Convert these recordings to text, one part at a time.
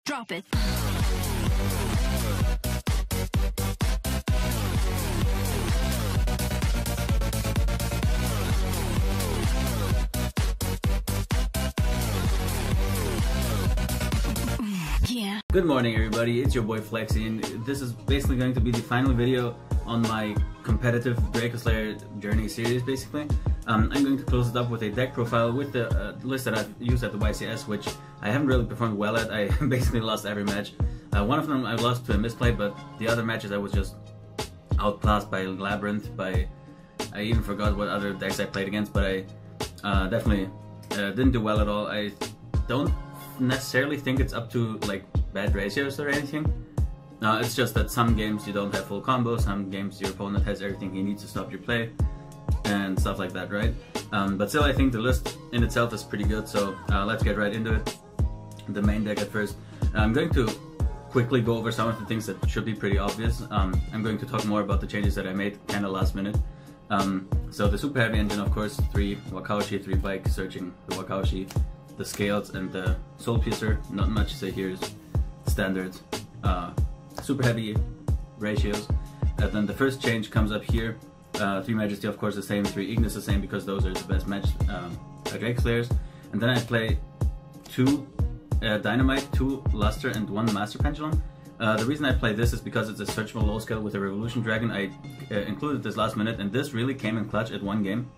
Drop it. Yeah. Good morning everybody, it's your boy Flexi, and this is basically going to be the final video on my competitive Dracoslayer journey series basically. I'm going to close it up with a deck profile with the list that I've used at the YCS, which I haven't really performed well at. I basically lost every match. One of them I lost to a misplay, but the other matches I was just outclassed by Labyrinth, I even forgot what other decks I played against, but I definitely didn't do well at all. I don't necessarily think it's up to like bad ratios or anything. It's just that some games you don't have full combos, some games your opponent has everything he needs to stop your play, and stuff like that, right? But still, I think the list in itself is pretty good, so let's get right into it. The main deck at first. I'm going to quickly go over some of the things that should be pretty obvious. I'm going to talk more about the changes that I made kind of last minute. So the super heavy engine, of course, 3 Wakaushi, 3 bike, searching the Wakaushi, the scales, and the soul piercer. Not much to say here, is standard super heavy ratios. And then the first change comes up here. 3 Majesty, of course, the same, 3 Ignis the same, because those are the best match Dracoslayers. And then I play 2 Dynamite, 2 Luster, and 1 Master Pendulum. The reason I play this is because it's a searchable low scale with a Revolution Dragon. I included this last minute, and this really came in clutch at 1 game,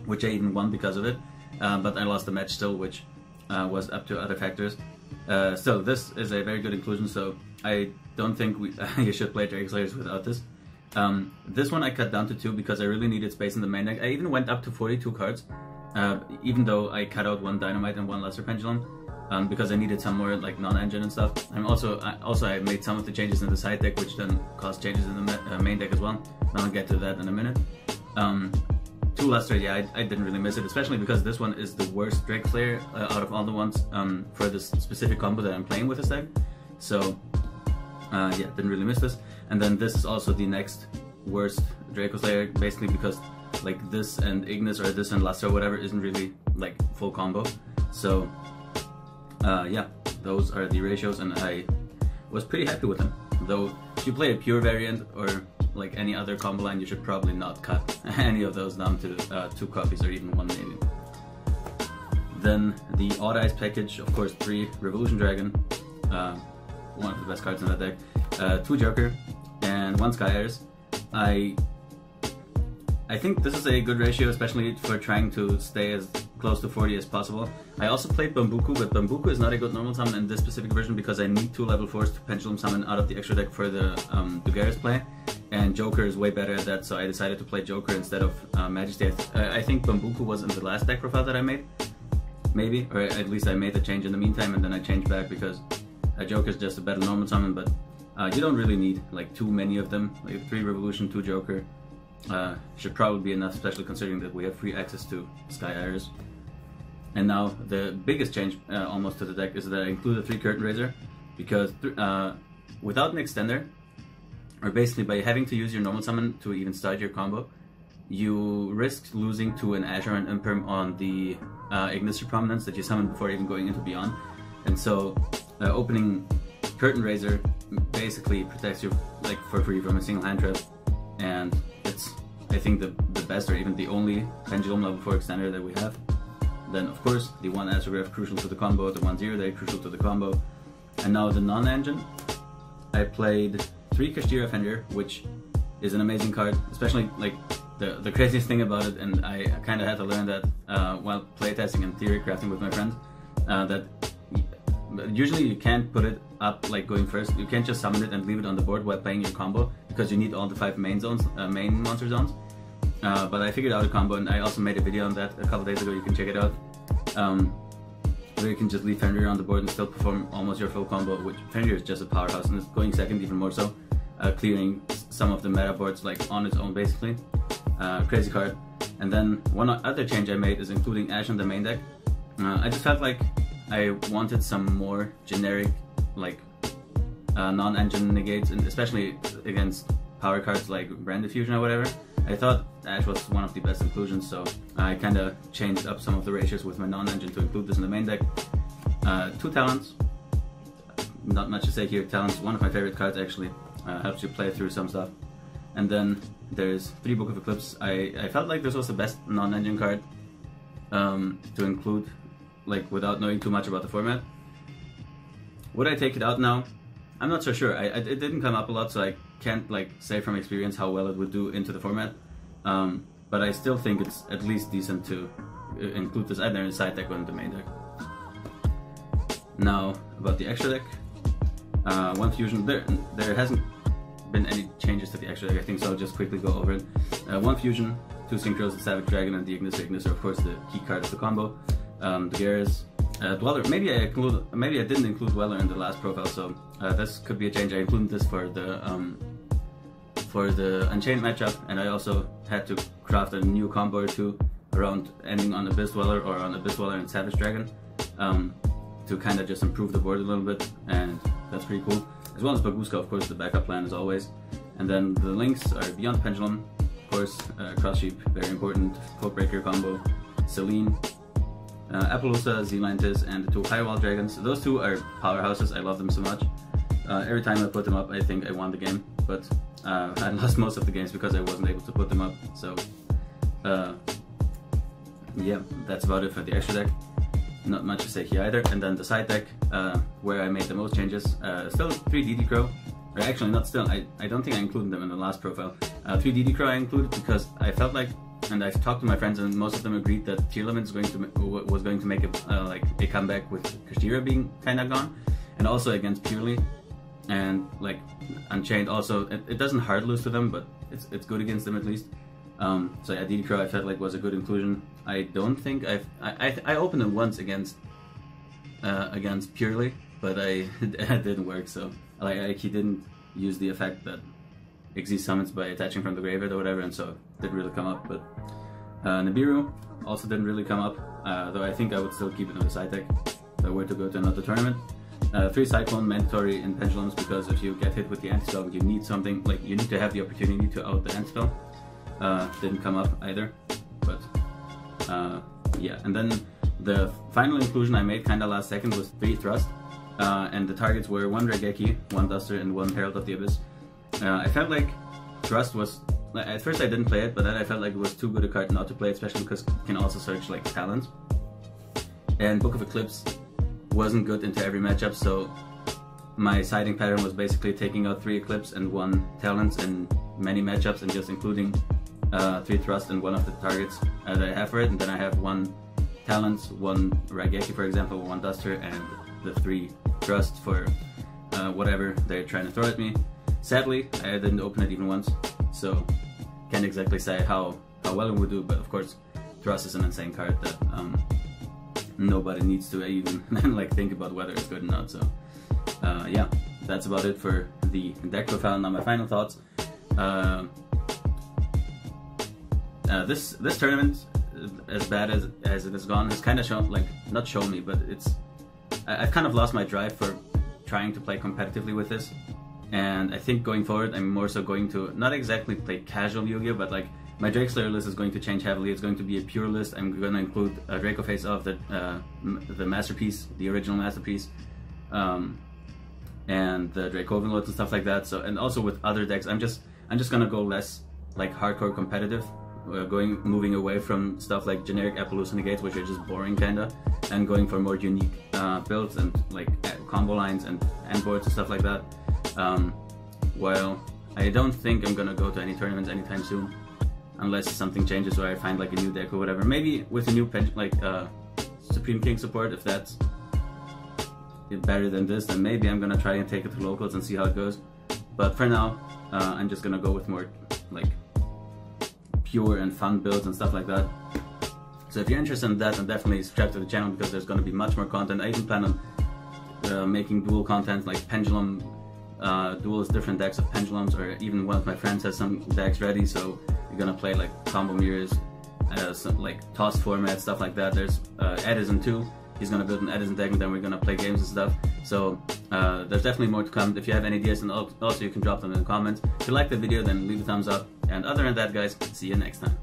which I even won because of it. But I lost the match still, which was up to other factors. Still, this is a very good inclusion, so I don't think you should play Dracoslayers without this. This one I cut down to 2 because I really needed space in the main deck. I even went up to 42 cards, even though I cut out 1 Dynamite and 1 Luster Pendulum, because I needed some more like non-engine and stuff. I'm also I made some of the changes in the side deck, which then caused changes in the main deck as well. I'll get to that in a minute. 2 Luster, yeah, I didn't really miss it, especially because this one is the worst Dracoslayer out of all the ones for this specific combo that I'm playing with this deck. So yeah, didn't really miss this. And then this is also the next worst Dracoslayer, basically because like this and Ignis or this and Luster or whatever isn't really like full combo. So yeah, those are the ratios, and I was pretty happy with them. Though if you play a pure variant or like any other combo line, you should probably not cut any of those down to 2 copies or even 1 maybe. Then the Odd Eyes package, of course, 3 Revolution Dragon, one of the best cards in that deck, 2 Joker, and 1 Sky Iris. I think this is a good ratio, especially for trying to stay as close to 40 as possible. I also played Bambuku, but Bambuku is not a good normal summon in this specific version because I need 2 level 4s to Pendulum summon out of the extra deck for the Dugaris play, and Joker is way better at that, so I decided to play Joker instead of Majesty. I think Bambuku was in the last deck profile that I made, maybe, or at least I made the change in the meantime, and then I changed back because Joker is just a better normal summon, but you don't really need like too many of them. Like 3 Revolution, 2 Joker should probably be enough, especially considering that we have free access to Sky Iris. And now the biggest change almost to the deck is that I included 3 Curtain Raiser, because without an extender, or basically by having to use your normal summon to even start your combo, you risk losing to an Azure and Imperm on the Ignis Prominence that you summoned before even going into Beyond. And so opening Curtain Raiser basically protects you like for free from a single hand trap, and it's, I think, the best or even the only Pendulum level 4 extender that we have. Then of course the 1 Astrograph, crucial to the combo, the 1 Zero Day, crucial to the combo. And now the non-engine, I played 3 Kashtira Fenrir, which is an amazing card, especially like the craziest thing about it, and I kind of had to learn that while playtesting and theory crafting with my friends, that usually you can't put it up like going first. You can't just summon it and leave it on the board while playing your combo, because you need all the 5 main zones, main monster zones. But I figured out a combo, and I also made a video on that a couple days ago. You can check it out, where you can just leave Fenrir on the board and still perform almost your full combo, which Fenrir is just a powerhouse, and it's going second even more so, clearing some of the meta boards like on its own basically. Crazy card. And then one other change I made is including Ash in the main deck. I just felt like I wanted some more generic like non-engine negates, and especially against power cards like Brand Diffusion or whatever. I thought Ash was one of the best inclusions, so I kind of changed up some of the ratios with my non-engine to include this in the main deck. 2 talents, not much to say here. Talent's one of my favorite cards, actually. Helps you play through some stuff. And then there's 3 Book of Eclipse. I felt like this was the best non-engine card to include, like, without knowing too much about the format. Would I take it out now? I'm not so sure. It didn't come up a lot, so I can't like say from experience how well it would do into the format. But I still think it's at least decent to include this either in the side deck or in the main deck. Now about the extra deck, 1 fusion. There hasn't been any changes to the extra deck, I think, so I'll just quickly go over it. 1 fusion, 2 synchros, the Savage Dragon, and the Ignis are of course the key card of the combo. The Garrus, Dweller. Maybe I didn't include Dweller in the last profile, so this could be a change. I included this for the Unchained matchup, and I also had to craft a new combo or 2 around ending on Abyss Dweller or on Abyss Dweller and Savage Dragon to kind of just improve the board a little bit, and that's pretty cool. As well as Baguska, of course, the backup plan as always. And then the links are Beyond Pendulum, of course, Cross Sheep, very important, Codebreaker combo, Celine, Appaloosa, Zealantis, and the 2 Firewall Dragons. Those 2 are powerhouses, I love them so much. Every time I put them up, I think I won the game, but I lost most of the games because I wasn't able to put them up, so yeah, that's about it for the extra deck. Not much to say here either. And then the side deck, where I made the most changes, still 3 DD Crow, or actually not still, I don't think I included them in the last profile. 3 DD Crow I included because I felt like, and I've talked to my friends and most of them agreed that Tier Limit was going to make like a comeback with Kashtira being kind of gone, and also against Purely, and like Unchained also, it doesn't hard lose to them, but it's good against them at least. So yeah, DD Crow I felt like was a good inclusion. I don't think I opened it once against Purely, but it didn't work. So like he didn't use the effect that Xyz summons by attaching from the graveyard or whatever, and so it didn't really come up. But Nibiru also didn't really come up, though I think I would still keep it on the side deck if I were to go to another tournament. 3 Cyclone mandatory in Pendulums, because if you get hit with the anti-spell, you need something, like you need to have the opportunity to out the anti-spell. Didn't come up either, but yeah. And then the final inclusion I made kinda last second was 3 Thrust, and the targets were 1 Raigeki, 1 Duster, and 1 Herald of the Abyss. I felt like Thrust was, at first I didn't play it, but then I felt like it was too good a card not to play, especially because it can also search like talents. And Book of Eclipse wasn't good into every matchup, so my siding pattern was basically taking out 3 Eclipse and 1 Talents in many matchups and just including 3 Thrust in one of the targets that I have for it, and then I have 1 Talents, 1 Raigeki for example, 1 Duster, and the 3 Thrust for whatever they're trying to throw at me. Sadly, I didn't open it even once, so can't exactly say how well it would do, but of course Thrust is an insane card that nobody needs to even like think about whether it's good or not. So yeah, that's about it for the deck profile. Now my final thoughts. This tournament, as bad as it has gone, has kind of shown, like, not shown me, but I've kind of lost my drive for trying to play competitively with this. And I think going forward, I'm more so going to not exactly play casual Yu-Gi-Oh, but like my Dracoslayer list is going to change heavily. It's going to be a pure list. I'm going to include a Draco face of the masterpiece, the original masterpiece, and the Dracoven loads and stuff like that. So, and also with other decks, I'm just gonna go less like hardcore competitive, moving away from stuff like generic Appaloosa negates, which are just boring kinda, and going for more unique builds and like combo lines and boards and stuff like that. While I don't think I'm gonna go to any tournaments anytime soon, unless something changes or I find like a new deck or whatever. Maybe with a new Supreme King support, if that's better than this, then maybe I'm gonna try and take it to locals and see how it goes. But for now, I'm just gonna go with more like pure and fun builds and stuff like that. So if you're interested in that, then definitely subscribe to the channel, because there's gonna be much more content. I even plan on making dual content, like Pendulum duels, different decks of Pendulums, or even one of my friends has some decks ready, so you're gonna play like combo mirrors, some like toss format, stuff like that. There's Edison too. He's gonna build an Edison deck, and then we're gonna play games and stuff. So there's definitely more to come. If you have any ideas, and also you can drop them in the comments. If you like the video, then leave a thumbs up. And other than that, guys, see you next time.